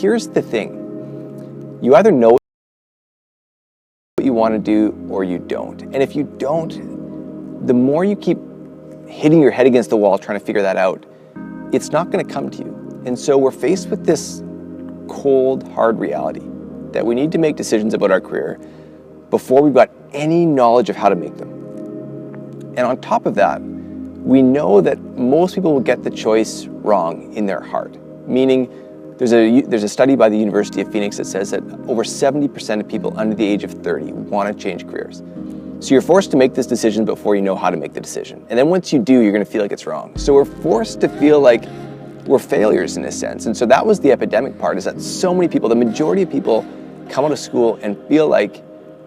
here's the thing. You either know what you want to do or you don't. And if you don't, the more you keep hitting your head against the wall trying to figure that out, it's not going to come to you. And so we're faced with this cold, hard reality that we need to make decisions about our career before we've got any knowledge of how to make them. And on top of that, we know that most people will get the choice wrong in their heart, meaning there's a study by the University of Phoenix that says that over 70% of people under the age of 30 want to change careers. So you're forced to make this decision before you know how to make the decision. And then once you do, you're going to feel like it's wrong. So we're forced to feel like we're failures in a sense. And so that was the epidemic part, is that so many people, the majority of people, come out of school and feel like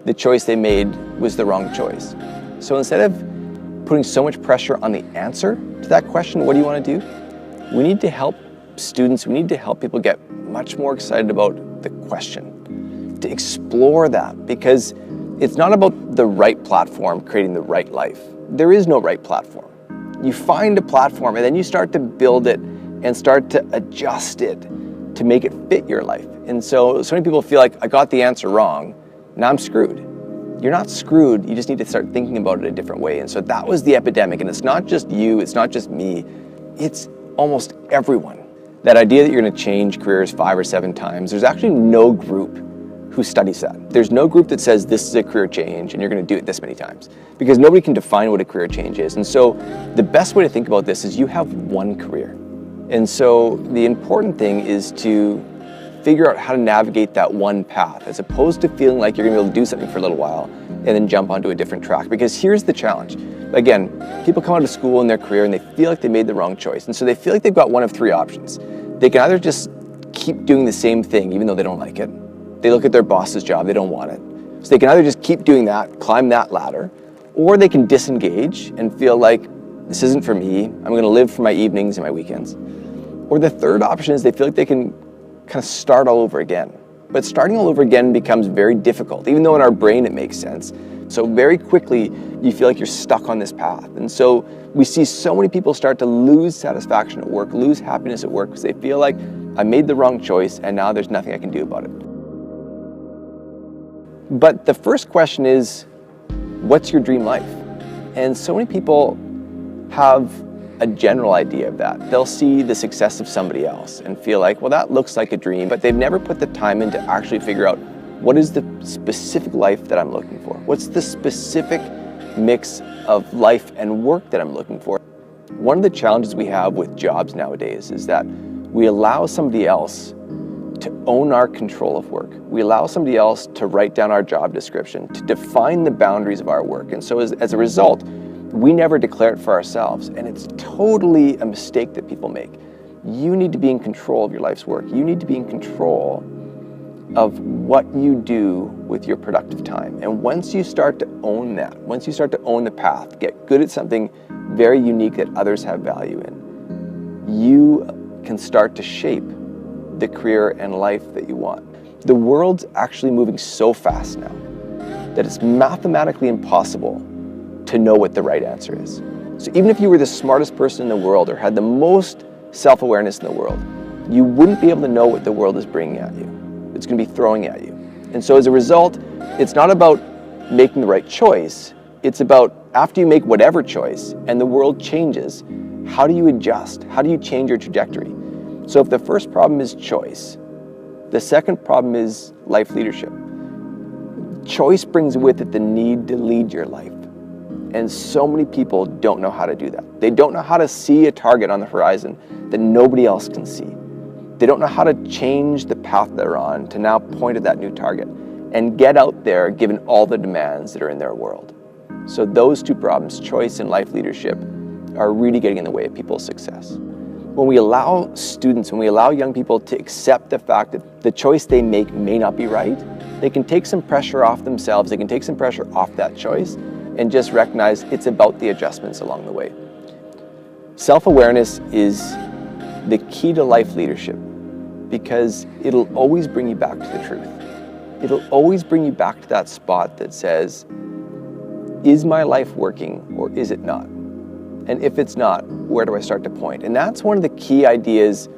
the choice they made was the wrong choice. So instead of putting so much pressure on the answer to that question, what do you want to do? We need to help students, we need to help people get much more excited about the question, to explore that, because it's not about the right platform creating the right life. There is no right platform. You find a platform and then you start to build it and start to adjust it to make it fit your life. And so many people feel like, I got the answer wrong, now I'm screwed. You're not screwed, you just need to start thinking about it a different way. And so that was the epidemic, and it's not just you, it's not just me, it's almost everyone. That idea that you're going to change careers 5 or 7 times, there's actually no group who studies that. There's no group that says this is a career change and you're going to do it this many times, because nobody can define what a career change is. And so the best way to think about this is you have one career. And so the important thing is to figure out how to navigate that one path, as opposed to feeling like you're going to be able to do something for a little while and then jump onto a different track. Because here's the challenge. Again, people come out of school in their career and they feel like they made the wrong choice. And so they feel like they've got one of 3 options. They can either just keep doing the same thing even though they don't like it. They look at their boss's job, they don't want it. So they can either just keep doing that, climb that ladder, or they can disengage and feel like, this isn't for me, I'm going to live for my evenings and my weekends. Or the third option is they feel like they can kind of start all over again. But starting all over again becomes very difficult, even though in our brain it makes sense. So very quickly, you feel like you're stuck on this path. And so we see so many people start to lose satisfaction at work, lose happiness at work, because they feel like, I made the wrong choice and now there's nothing I can do about it. But the first question is, what's your dream life? And so many people have a general idea of that. They'll see the success of somebody else and feel like, well, that looks like a dream, but they've never put the time in to actually figure out, what is the specific life that I'm looking for? What's the specific mix of life and work that I'm looking for? One of the challenges we have with jobs nowadays is that we allow somebody else to own our control of work. We allow somebody else to write down our job description, to define the boundaries of our work. And so as a result, we never declare it for ourselves. And it's totally a mistake that people make. You need to be in control of your life's work. You need to be in control of what you do with your productive time. And once you start to own that, once you start to own the path, get good at something very unique that others have value in, you can start to shape the career and life that you want. The world's actually moving so fast now that it's mathematically impossible to know what the right answer is. So even if you were the smartest person in the world or had the most self-awareness in the world, you wouldn't be able to know what the world is bringing at you. It's going to be throwing at you. And so as a result, it's not about making the right choice. It's about, after you make whatever choice and the world changes, how do you adjust? How do you change your trajectory? So if the first problem is choice, the second problem is life leadership. Choice brings with it the need to lead your life. And so many people don't know how to do that. They don't know how to see a target on the horizon that nobody else can see. They don't know how to change the path they're on to now point at that new target and get out there given all the demands that are in their world. So those 2 problems, choice and life leadership, are really getting in the way of people's success. When we allow students, when we allow young people to accept the fact that the choice they make may not be right, they can take some pressure off themselves, they can take some pressure off that choice, and just recognize it's about the adjustments along the way. Self-awareness is the key to life leadership, because it'll always bring you back to the truth. It'll always bring you back to that spot that says, is my life working or is it not? And if it's not, where do I start to point? And that's one of the key ideas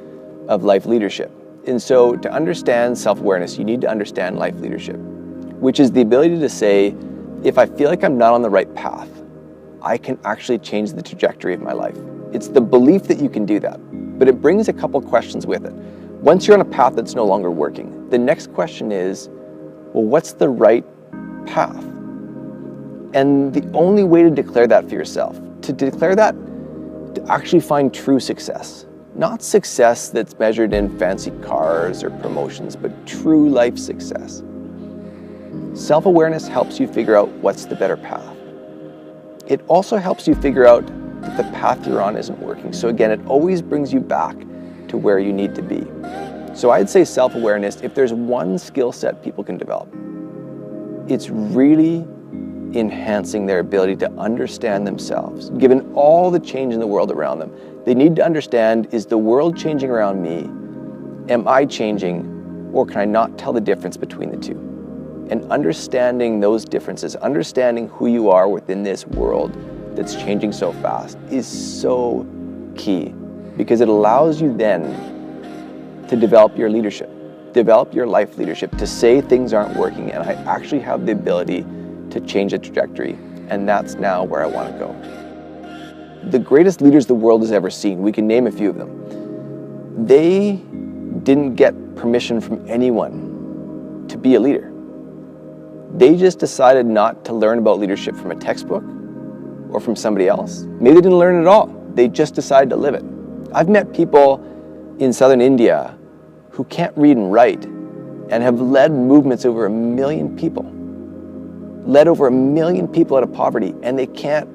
of life leadership, And so to understand self-awareness, you need to understand life leadership, which is the ability to say, if I feel like I'm not on the right path, I can actually change the trajectory of my life. It's the belief that you can do that, but it brings a couple questions with it. Once you're on a path that's no longer working, the next question is, well, what's the right path? And the only way to declare that for yourself, to declare that, to actually find true success, not success that's measured in fancy cars or promotions, but true life success. Self-awareness helps you figure out what's the better path. It also helps you figure out that the path you're on isn't working. So again, it always brings you back to where you need to be. So I'd say self-awareness, if there's one skill set people can develop, it's really enhancing their ability to understand themselves. Given all the change in the world around them, they need to understand, is the world changing around me? Am I changing? Or can I not tell the difference between the two? And understanding those differences, understanding who you are within this world that's changing so fast is so key, because it allows you then to develop your leadership, develop your life leadership, to say things aren't working and I actually have the ability to change the trajectory, and that's now where I want to go. The greatest leaders the world has ever seen, we can name a few of them, they didn't get permission from anyone to be a leader. They just decided not to learn about leadership from a textbook or from somebody else. Maybe they didn't learn it at all. They just decided to live it. I've met people in southern India who can't read and write and have led movements over 1 million people. Led over 1 million people out of poverty, and they can't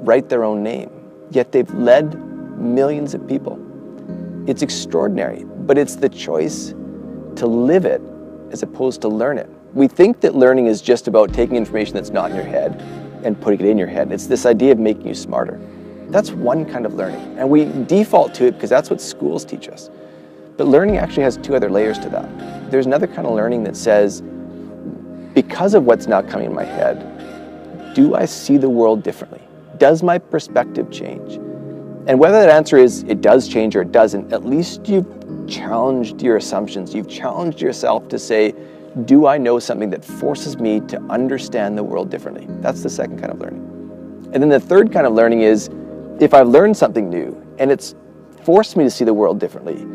write their own name. Yet they've led millions of people. It's extraordinary, but it's the choice to live it as opposed to learn it. We think that learning is just about taking information that's not in your head and putting it in your head. It's this idea of making you smarter. That's one kind of learning, and we default to it because that's what schools teach us. But learning actually has 2 other layers to that. There's another kind of learning that says, because of what's now coming in my head, do I see the world differently? Does my perspective change? And whether that answer is it does change or it doesn't, at least you've challenged your assumptions. You've challenged yourself to say, do I know something that forces me to understand the world differently? That's the second kind of learning. And then the third kind of learning is, if I've learned something new and it's forced me to see the world differently,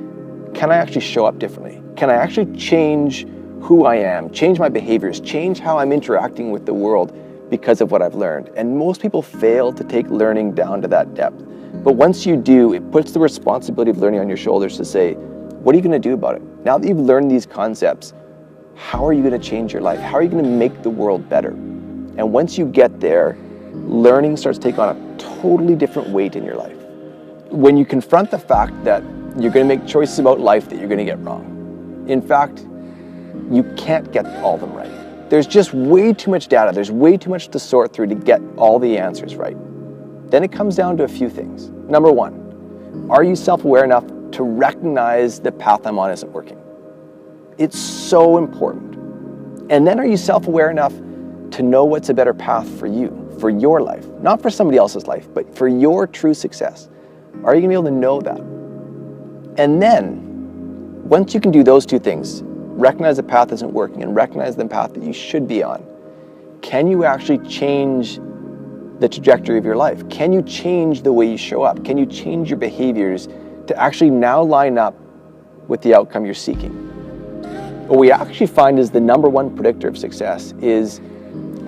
can I actually show up differently? Can I actually change who I am, change my behaviors, change how I'm interacting with the world because of what I've learned? And most people fail to take learning down to that depth. But once you do, it puts the responsibility of learning on your shoulders to say, what are you going to do about it? Now that you've learned these concepts, how are you going to change your life? How are you going to make the world better? And once you get there, learning starts to take on a totally different weight in your life. When you confront the fact that you're going to make choices about life that you're going to get wrong. In fact, you can't get all of them right. There's just way too much data. There's way too much to sort through to get all the answers right. Then it comes down to a few things. Number one, are you self-aware enough to recognize the path I'm on isn't working? It's so important. And then are you self-aware enough to know what's a better path for you, for your life? Not for somebody else's life, but for your true success. Are you going to be able to know that? And then, once you can do those 2 things, recognize the path isn't working and recognize the path that you should be on, can you actually change the trajectory of your life? Can you change the way you show up? Can you change your behaviors to actually now line up with the outcome you're seeking? What we actually find is the number one predictor of success is,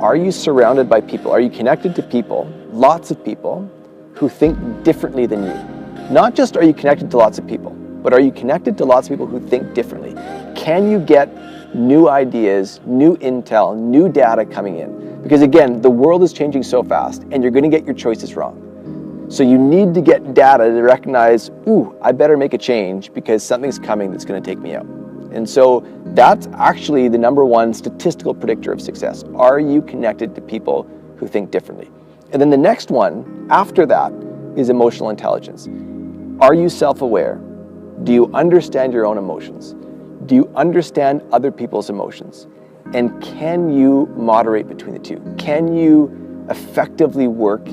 are you surrounded by people? Are you connected to people, lots of people, who think differently than you? Not just are you connected to lots of people, but are you connected to lots of people who think differently? Can you get new ideas, new intel, new data coming in? Because again, the world is changing so fast and you're going to get your choices wrong. So you need to get data to recognize, ooh, I better make a change because something's coming that's going to take me out. And so that's actually the number one statistical predictor of success. Are you connected to people who think differently? And then the next one after that is emotional intelligence. Are you self-aware? Do you understand your own emotions? Do you understand other people's emotions? And can you moderate between the two? Can you effectively work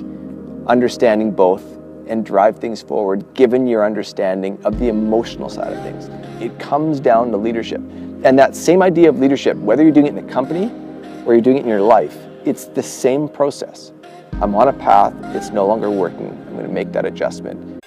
understanding both and drive things forward given your understanding of the emotional side of things. It comes down to leadership. And that same idea of leadership, whether you're doing it in a company or you're doing it in your life, it's the same process. I'm on a path, it's no longer working, I'm going to make that adjustment.